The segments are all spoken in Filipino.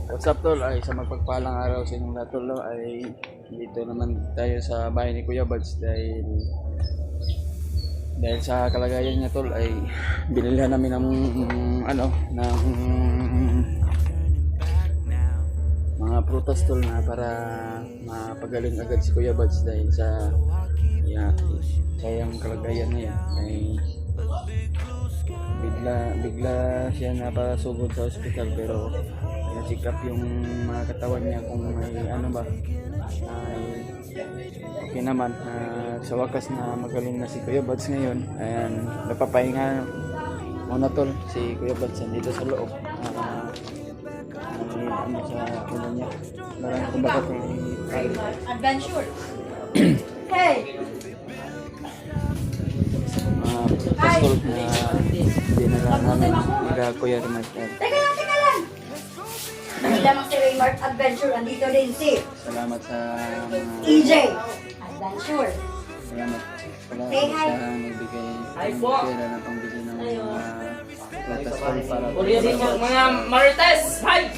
What's up tol? Ay sa magpagpalang araw sa inyong lahat tol, ay dito naman tayo sa bahay ni Kuya Buds dahil sa kalagayan niya tol ay binilhan namin ng ng mga prutas tol na para mapagaling agad si Kuya Buds dahil sa sayang kalagayan niya ay bigla siya napasugod sa ospital pero check up yung mga katawan niya kung may ay okay naman. Sa wakas na magaling na si Kuya Buds ngayon. Ayan, napapahinga muna tol si Kuya Buds dito sa loob. Sa ulo niya. Marami kung bakit adventure. Hey! Pastol na dinala namin mga Kuya Remaster. Teka lang! Hindi lamang si Raymart Adventure, andito din si Salamat sa EJ Adventure. Salamat Say hi. sa nagbigay ng pera na pangbili ng mga platas para mga Marites! Hi!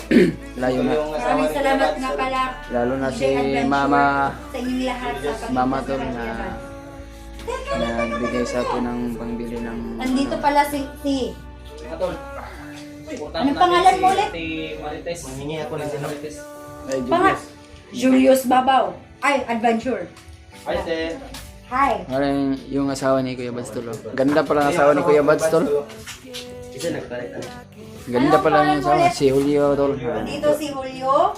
layo na. Maraming salamat nga pala. Lalo na si EJ Adventure, Mama sa inyong lahat sa Mama tol pagkakataon. na nagbigay sa akin ng pangbili ng Andito pala si Atol. Anong pangalan mo ulit? Si Marites. Mangingi ako ng Marites. ay Pangat Julius Babaw. Ay, Adventure. Hi, te. Hi. Parang yung asawa ni Kuya Buds tol. Ganda pala ang asawa ni Kuya Buds tol. Isa nagtarik ano. Ganda pala yung asawa si Julio tol. Dito si Julio.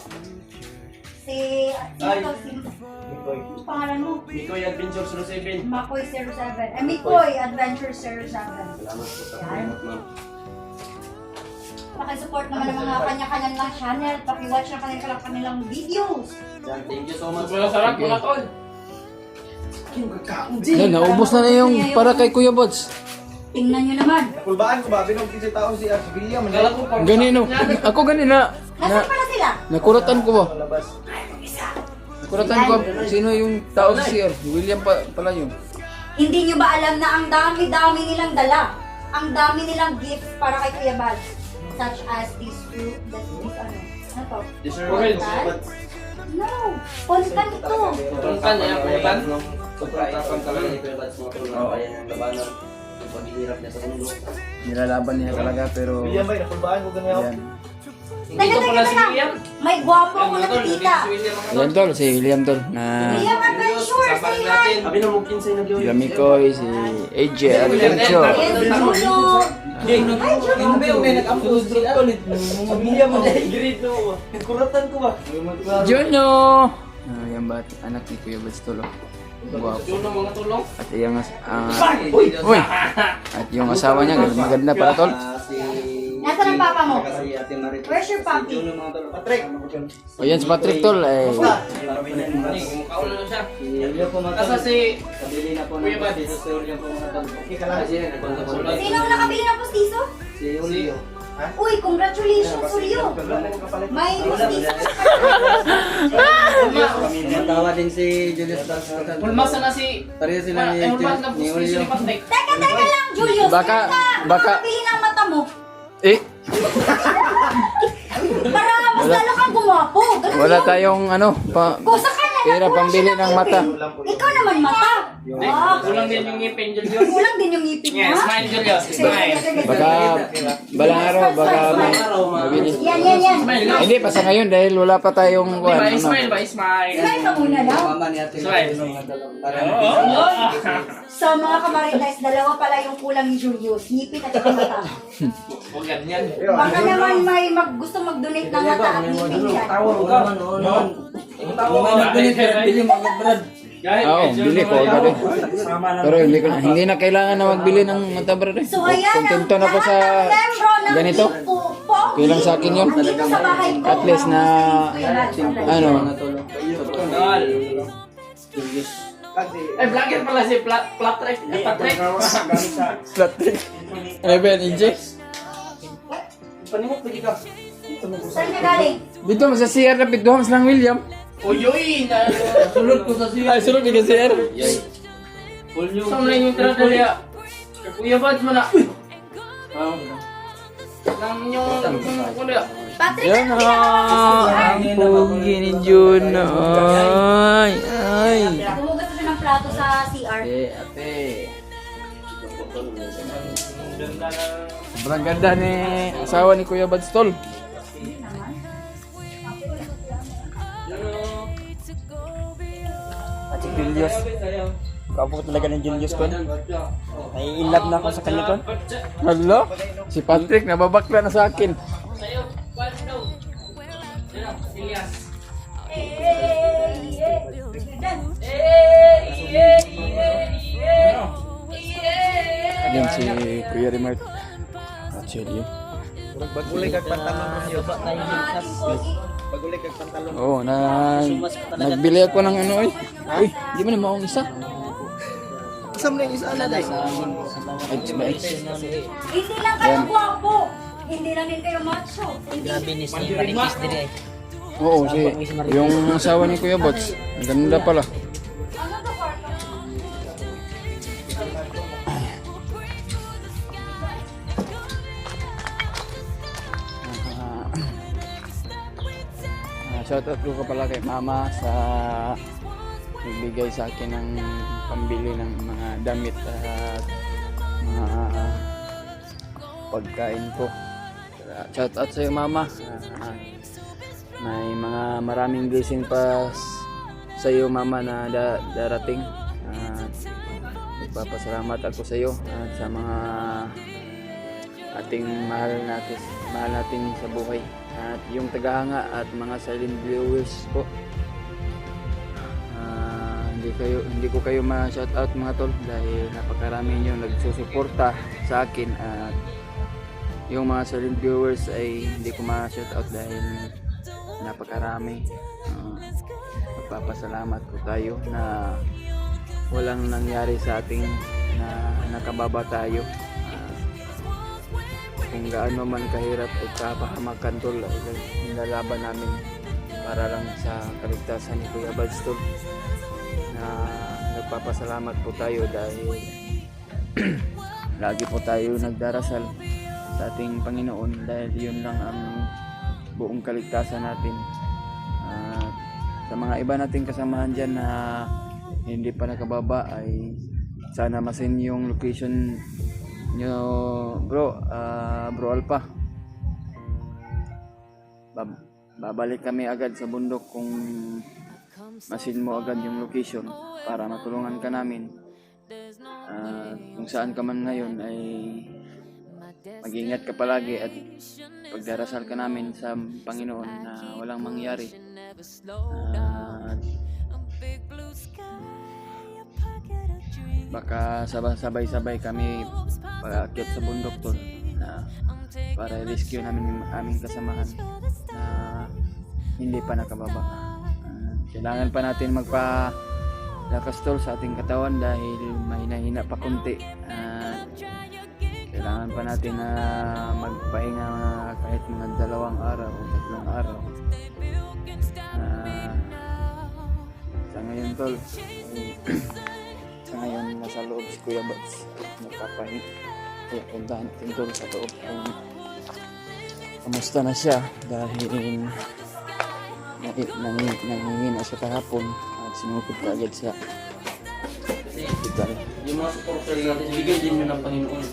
Dito si Mikoy. Anong pangalan mo? Mikoy Adventure 07. Makoy 07. Mikoy Adventure 07. Salamat po sa pagmamahal, ma'am. Pakisupport naman ang mga kanya-kanyang channel. Pakiwatch na kanilang videos. Yan, thank you so much. Sobrang sarap mga tol. Ay, naubos na yung para kay Kuya Buds. Tingnan nyo naman. Kulbaan ko ba? Binog kasi tao si William. Kala ko pang Ganino. Ako ganina. Nasaan pala sila? Nakuratan ko ba? Labas. Nakuratan ko sino yung tao sa CR. William pala yun. Hindi nyo ba alam na ang dami-dami nilang dala? Ang dami nilang gift para kay Kuya Bal. Such as this fruit, ano to? Dessert. Pontan? No! Pontan ito! Tungkan niya, kulitan. Sobrang tapang talaga ni Kuya Buds mga tol. Kaya ng labanan. Yung paghihirap niya sa mundo. Nilalaban niya talaga pero William ba? Kulbaan ko ganyan. yan. Hindi ko pala si William. May gwapo Yan ako mga tol, nakikita. si William mga tol. Yan tol, si William tol na William Adventure, Sama say rin hi! natin. Abi na mungkin sa inyo. Lamikoy, si AJ Adventure. Yes, Juno! Hi, Juno! May nag-upload sila ulit. William mo dahil grade no. Kuratan ko ba? Juno! Yan ba anak ni Kuya Buds tol. Guwapo. Juno mga tulong. At yung uy! At yung asawa niya maganda pala tol. Nasaan ang papa mo? Kasi Ate Marit. Where's your papi? Mga tol. Patrick. O yan si Patrick tol ay Kaula na siya. William po mga tol. Kasi si Kabili na po Kuya ng Buds. Sa William po mga tol. Okay ka lang. Sino ang nakabili ng pustiso? Si Julio. Uy, congratulations, Julio! May pustiso Matawa din si Julius Dance. Hulmasa na si Pareho sila ni Hulmas na ni puso Julio. si Patrick. Teka lang, Julius! Baka- Sino ka baka- nakabili ng mata mo? eh Para mas lalo kang gumapo. Ganun wala yun. tayong Kusa ka na pera kulang pambili siya ng mata. Ikaw naman mata. Kulang din yung ngipin, Julius. Kulang din yung ngipin Yeah, mo. smile, Julius. Smile. Baka balang araw baka may mabili. Yan. Ay, hindi pa sa ngayon dahil wala pa tayong Di ba, ano. smile ba? Smile. Smile ka muna daw. Mama ni Ate Smile. Marit. So mga kamarites, dalawa pala yung kulang ni Julius. Ngipin at saka mata. Huwag ganyan. Baka naman may gusto mag-donate ng mata at ngipin dyan. Oo, bili ko agad. Pero hindi na kailangan na magbili ng mata brother. So ayan, Kontento na ako sa membro ng ganito. Pogi. Kailang sa akin yun. Andito sa bahay ko. At least na ano, Tol. Eh, vlogger pala si Patrick. Patrick. flat trick. Even inject. Panimok lagi ka. Saan ka galing? Dito sa CR na pituhams lang William. Uyoy! Sulod ko sa siya. Ay, sunod ka CR. Saan na yung tira dali? Kuya Buds mo na. Patrick, Yan ano ginagawa ang pogi ni Jun. Ay. Humugas na siya ng plato sa CR. Ate. Sobrang ganda ni asawa ni Kuya Bads tol. At si Julius. Kapo talaga ng Julius ko. Ay, in love na ako sa kanya ko. Hello? Si Patrick nababakla na sa akin. Again si Kuya Remart. Actually. Bagulay kag pantalon niyo. Bagulay kag pantalon. Oo, nagbili ako ng ano eh. Uy, di mo na maong isa. Kasam na yung isa na dai. Hindi lang kayo guwapo. Hindi lang din kayo macho. Grabe ni si Marikis dire. Oo, yung asawa ni Kuya Bots. Ang ganda pala. Ano to, kwarto? Shoutout ko pala kay Mama sa nagbigay sa akin ng pambili ng mga damit at mga pagkain ko. Shoutout sa iyo Mama. May mga maraming blessing pa sa iyo Mama na darating. Nagpapasalamat ako sa iyo at sa mga ating mahal natin sa buhay. At yung tagahanga at mga silent viewers po, hindi ko kayo ma-shoutout mga tol dahil napakarami nyo nagsusuporta sa akin, at yung mga silent viewers ay hindi ko ma-shoutout dahil napakarami. Magpapasalamat ko tayo na walang nangyari sa ating na nakababa tayo. Kung gaano man kahirap o kapahamakan tol, nilalaban namin para lang sa kaligtasan ni Kuya Bads tol. Na nagpapasalamat po tayo dahil lagi po tayo nagdarasal sa ating Panginoon dahil yun lang ang buong kaligtasan natin. Sa mga iba nating kasamahan dyan na hindi pa nakababa ay sana masin yung location nyo bro Alpha. Babalik kami agad sa bundok kung masin mo agad yung location para matulungan ka namin. Kung saan ka man ngayon ay mag-ingat ka palagi at pagdarasal ka namin sa Panginoon na walang mangyari. Baka sabay-sabay kami pag-aakyat sa bundok tol na para rescue namin aming kasamahan na hindi pa nakababa. Kailangan pa natin magpa-lakas tol sa ating katawan dahil mahina-hina pa konti. Kailangan pa natin na magpahinga kahit mga 2 araw o 3 araw. Sa ngayon tol, sa ngayon nasa loob si Kuya Bads, nagpapahinga. Kaya puntahan natin tol sa loob kung kamusta na siya dahil nangihina siya kahapon at sinukod ka agad sa hospital. Yung mga supporter natin, ibigay din nyo ng Panginoon.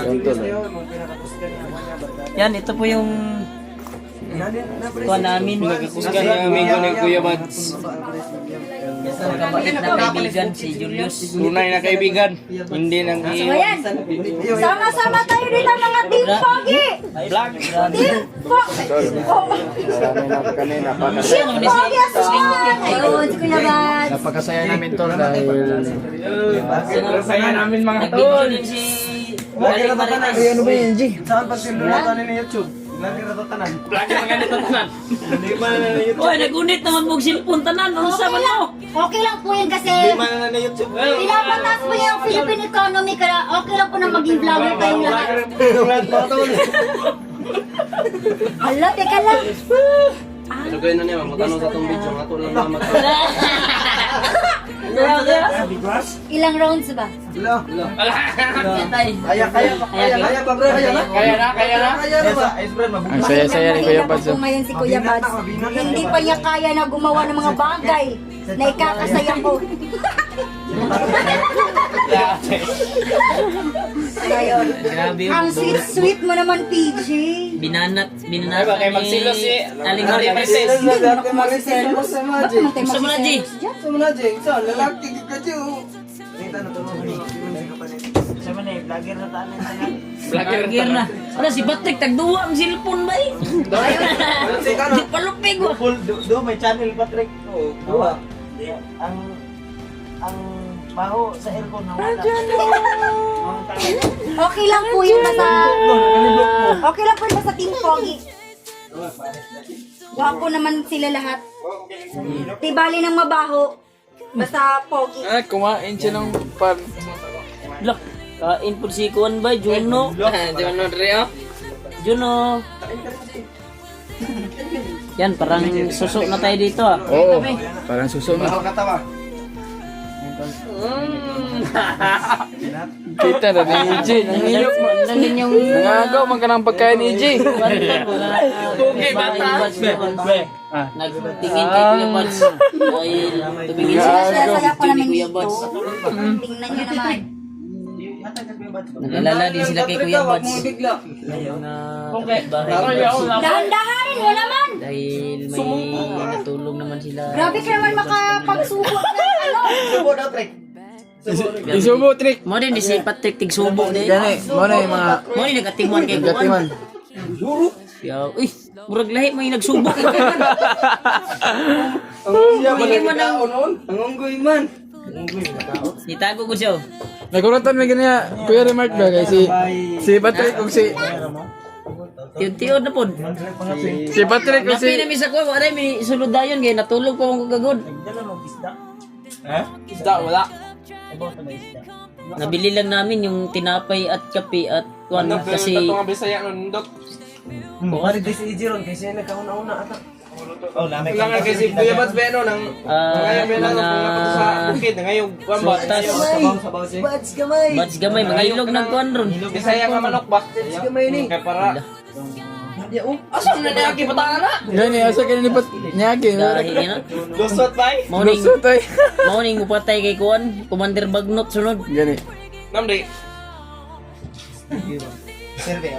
Yun tol. Yan, ito po yung kuha namin. Kusgan na amigo ni Kuya Bads. Kabait na kaibigan si Julius. Tunay na kaibigan, hindi nang So ayan, sama-sama tayo dito mga Team Pogi! vlog. Team Pogi! Marami na kami, Team Pogi Aswan! Ayun, si Kuya Bads! napakasaya namin tol dahil Saya namin mga Nag-video din si Marikis. ano ba yan G? Saan pag sinulatan ni YouTube? Lagi na tatanan. vlog na ganito tanan. Hindi man na YouTube. Oy, nagunit naman mong cellphone tanan. Ano sa man mo? Okay lang po yun kasi Hindi man na YouTube. pinapatas po yung Philippine economy kaya okay lang po na maging vlogger kayong lahat. Hala, teka lang. Pero kayo na niya, magkano sa itong video, nga ito lang naman. Ilang rounds ba? Kaya pa bro, kaya na. Kaya na ba? Ang saya-saya ni Kuya Bads. Po ngayon si Kuya Bads. Hindi pa niya kaya na gumawa ng mga bagay na ikakasaya ko. Ngayon, Grabe yung ang sweet-sweet mo naman, PJ. binanat ni Aling Maria Mercedes. Bakit naman tayo Gusto mo na, G? magsiselos dyan? Vlogger na. Ano si Patrick, tagduwa ang cellphone ba eh? Di palupig wa. Do may channel Patrick. Dua. Ang baho sa aircon na wala. Okay lang po yun basta... Okay lang po yun basta Team Pogi. Wapo naman sila lahat. Tibali ng mabaho. Basta Pogi. Kumain siya ng pan. Look, kain po si Kuan ba? Juno. Juno Rio. Juno. Yan, parang suso na tayo dito ah. Oo, parang suso na. Kita na ni EJ. Nangiyok mo. Dalhin yung... Nangagaw man ka ng pagkain ni EJ. Okay, bata. Nagtingin kay Kuya Bads. Dahil tumingin sila sa Saya ko namin Kuya dito. Bads. Tingnan nyo naman. Nag-alala din sila kay Kuya Bads. Yung bahay ni Bads. Dahan-dahanin mo naman! Dahil may natulong naman sila. Grabe ka naman makapagsubo ng ano. Isubo, trick. Mo din si Patrick tigsubo din. Gani, mo na yung mga Mo din nagatiman kay gatiman. Kuan. Yaw, uy, murag lahi may nagsubo kay Kuan. Hindi mo nang Ang unggoy man. itago ko siya. Naguratan may ganyan, Kuya Remark ba kay si Patrick kung si Tiyo-tiyo na po. si Patrick kung Napi si na mi sa kuha, wala may sulod dayon kay natulog pa akong kagod. Nabili lang namin yung tinapay at kape at kuan kasi Bari di si EJ ron kasi nagkauna-una ata. Oh, lamay Lang nga kasi Kuya Bads ba no nang ngayon ba lang mga sa bukid ngayon kuan ba? sutas, Bads kamay. bads gamay, mga ilog ng kuan ron. Bisaya nga manok ba? Gamay ni. Kaya para Asa na niya kipataan na? Gani, asa ka ni Pat nyagi. Dahil yan. Lusot ba? Morning, Lusot ay. morning upatay kay kuan, Commander Bagnot sunod. Gani. Namdi. Serve.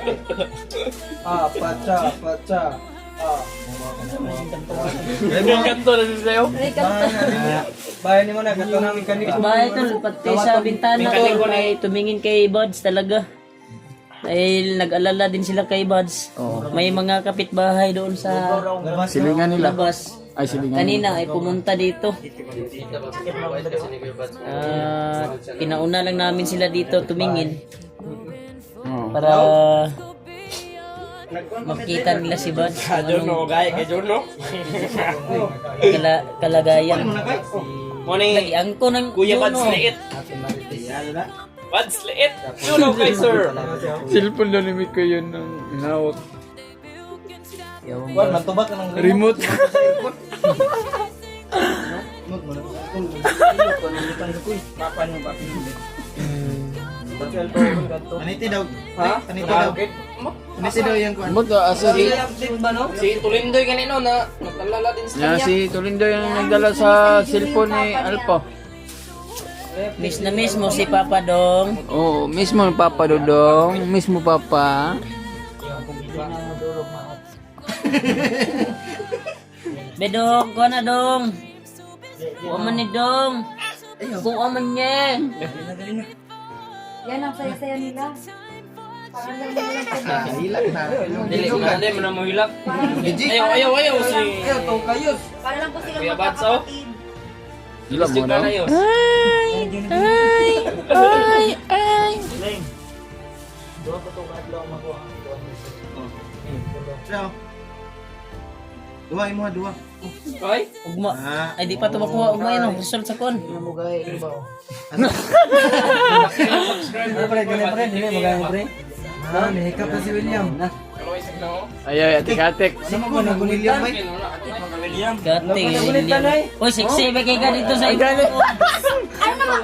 Pacha. Ang kanto na sa'yo. Bayan ni mo na gato nang kanina. Bahay tol, pati sa bintana ko ay tumingin kay Buds talaga. Dahil nag-alala din sila kay Buds. May mga kapitbahay doon sa Silingan nila. labas. Ay, silingan. Kanina ay pumunta dito. Pinauna lang namin sila dito tumingin Oo. para makita nila si Buds. Anong kalagayan. Morning. Lagi ko ng Kuya Bads Juno. liit. Bads liit. Juno kay sir. Cellphone daw ni Miko yun ng hawak. Kuan matubak ka ng Remote. Aniti daw. Ha? Aniti daw. Aniti daw yung kuan. Mo to asa Si update ba no? Si Tulindoy kanino na nagkalala din sa Ya kanya. si Tulindo yung nagdala sa cellphone ni Alpo. Miss na miss mo si Papa Dong. Oo, mismo Papa Dodong, mismo Papa. Bedong, kuha na dong. Kuha man ni dong. Kuha man niya. Yan ang saya-saya nila. Parang lang nilang Hilak na. Dili mo na mo hilak. Ayaw si Ayaw tong kayos. Para lang po sila Kuya Bads, oh. magkakapatid. Dila mo na. Duha pa to kadlaw makuha. Duha imo duha. Hoy. Ugma. Ay di pa ito makuha. Ugma yan. Result sa kon. Mo gay ibaw. Pre, dili magay mo pre. Ah, nihikap na si William. Ay, atik-atik. Ano mo na William bay? Kating, William. Uy, sexy ba kayo ka dito sa iba? Ano naman?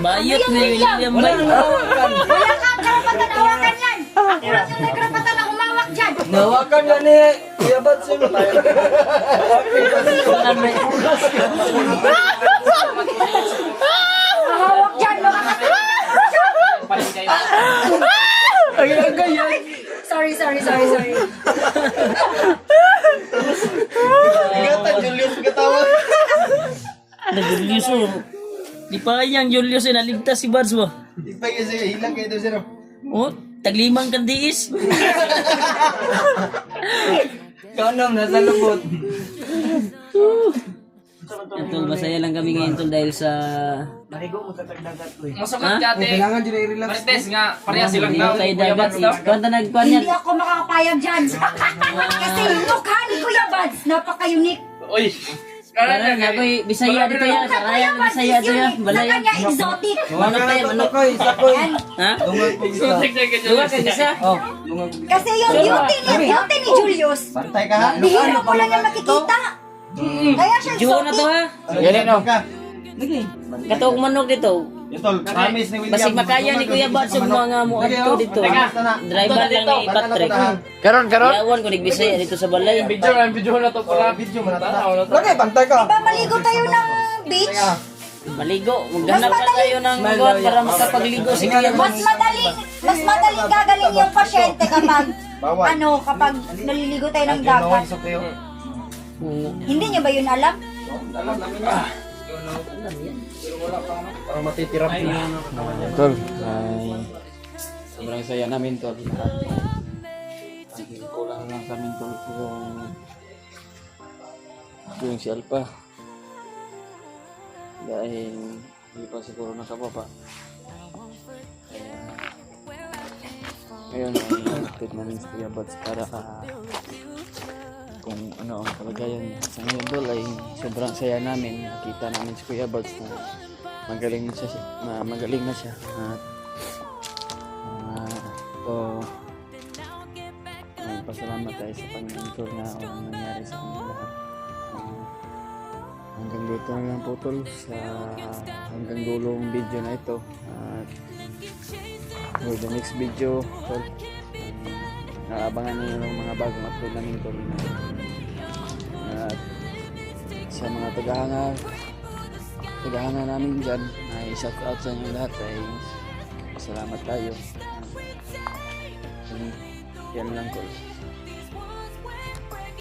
Bayot ni William ba? Wala kang karapatan na hawakan yan. Ako lang yung may karapatan na umawak dyan. Nawakan na ni Kuya Buds yun. Hawak dyan, mga katuwa. Sorry. Ingatan, Julius, katawa. Ano, Julius oh. Di pa kanyang Julius eh, naligtas si Buds mo. Ipay kasi, hilang kayo doon, sir. Oh, taglimang kandiis. Kanam, nasa lubot. Tol, masaya lang kami ngayon tol dahil sa... Masagot ka ate. Kailangan dyan i-relax. Marites nga, pareha silang Dito daw. tayo Kuya dagat. Buds daw. Kwanta nagkwan yan. Hindi ako makakapayag dyan. Kasi yung mukha ni Kuya Buds, napaka-unique. Uy. Parang ako'y Bisaya dito yan. Karaya na Bisaya dito yan. Sa Balay. kanya, exotic. Manok tayo, manok. Ayan. Ha? Dungag po isa. Duwa ka isa? Kasi yung beauty ni Julius, Pantay ka ha? bihira ko lang yung makikita. Kaya siya Juho na to exotic. ha? Ganyan o. Katawag manok dito. Itol, promise ni William. Basig makaya ni Kuya Buds yung mga mo ato dito. Driver lang ni Patrick. Karon. Yawan ko ni Bisaya dito sa balay. Video na to pala. Video mo na Tanaw na to. Lagay, pantay ka. Diba maligo tayo ng beach? Maligo. Maghanap pa tayo ng god para makapagligo si Kuya Mas Buds. madaling gagaling yung pasyente kapag Bawal. kapag naliligo tayo ng dagat. Hindi niyo ba yun alam? Parang matitirap na. Tol, ay sobrang saya namin tol. Kulang lang sa amin tol yung si Alpha. Dahil hindi pa siguro nakababa. Kaya ngayon ay update namin si Kuya Buds para kung ano ang kalagayan niya. Sa ngayon tol ay sobrang saya namin. Nakita namin si Kuya Buds na magaling na siya. Magaling na siya. At pasalamat tayo sa Panginoon tol na walang nangyari sa kanila lahat. Hanggang dito na lang po tol sa hanggang dulo ang video na ito. At for the next video tol, naabangan niyo yung mga bagong upload namin tol. At sa mga tagahanga namin dyan ay shout out sa inyo lahat ay salamat tayo. Yan lang tol.